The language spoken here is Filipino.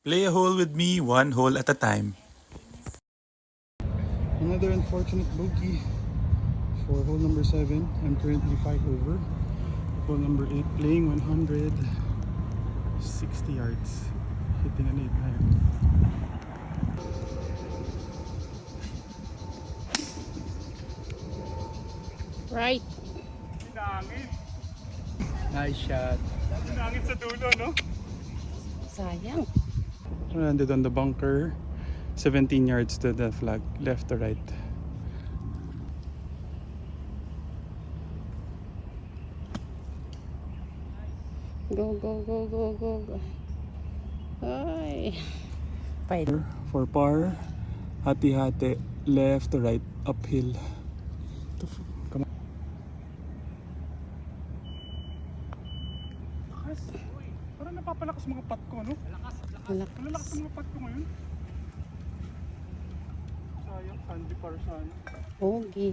Play a hole with me, one hole at a time. Another unfortunate bogey for hole number 7. I'm currently 5 over. Hole number 8, playing 160 yards. Hitting an 8 iron. Right. Pinangit. Nice shot. Pinangit sa dulo, no? Sayang. Landed on the bunker. 17 yards to the flag, left to right. Go, go, go, go, go, go. Ay. Pwede. For par, hati-hati, left to right, uphill. Come on. Lakas. Parang napapalakas mga pat ko, no? Malakas. Malalakas ang mga pat ko ngayon. Sayang, Sandy para sana. Pogi.